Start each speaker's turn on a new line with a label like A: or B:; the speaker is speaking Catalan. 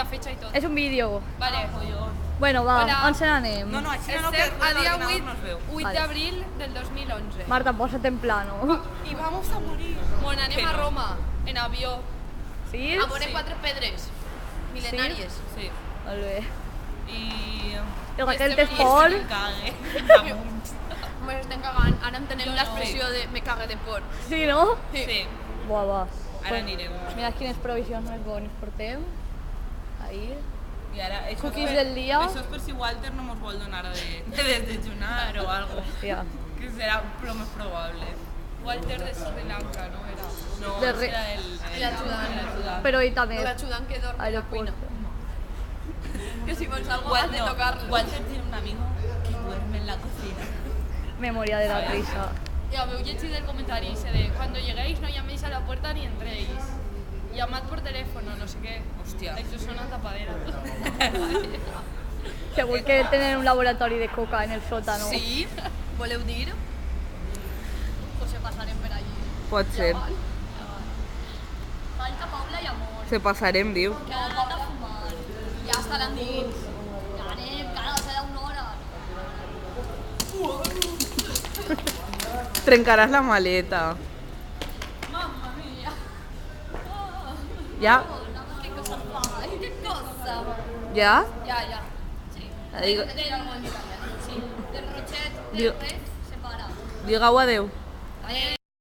A: la fecha y todo.
B: És un vídeo.
A: Vale.
B: Bueno, va,
A: Hola.
B: on se n'anem?
C: No, així no, que
A: Estem a dia
C: l'ordinador
A: 8,
C: no es veu.
A: 8
B: Vale.
A: d'abril del 2011.
B: Marta, posa't en plano.
C: I vamos a morir.
A: Bueno, anem a Roma, en avió.
B: Sí?
A: A veure 4 pedres mil·lenàries.
C: Sí.
B: Molt bé.
C: I...
B: El Raquel
A: Estem
B: té por.
C: Que cague.
A: Me estem cagant. Ara entenem l'expressió de me cague de por.
B: Sí, no?
C: Sí.
B: Buah, va.
C: Ara anirem.
B: Mira quines provisions més bones portem. Ahí.
C: I ara, això
B: Cookies
C: és per-
B: del dia.
C: Això és per si Walter no mos vol donar de desdejunar o algo.
B: Hòstia.
C: Que serà lo més probable.
A: Walter de Sri Lanka, no era?
C: No,
B: De
C: era el
A: ajudant.
C: ajudant.
B: Però ell també.
A: L'ajudant que dorm a la cuina.
B: Aeropuerto.
A: Que si vols algo has de tocarlo.
C: Walter tiene un amigo que duerme en la cocina.
B: Me moría de la risa.
A: Y habeu llegit el comentario ese de cuando lleguéis no llaméis a la puerta ni entréis. Llamad por teléfono, no sé qué.
C: Hòstia.
A: Això sona tapadera.
B: Segur que tenen un laboratori de coca en el sòtano.
A: Sí? Voleu dir? Pues se passarem per allí.
C: Pot ser.
A: Falta Paula i amor.
C: Se passarem, diu.
A: Que ha anat a fumar. Ja estaran dins. Ja anem, cara, serà una hora.
C: Trencaràs la maleta.
A: Mamma mia.
C: Ja?
A: ¿Qué cosa fai? ¿Qué cosa?
C: Ja?
A: Ya. Sí.
C: La digo-
A: Sí. Del rochet,
C: Digo-
A: del red, separa.
C: Digueu adeu.
A: Adéu.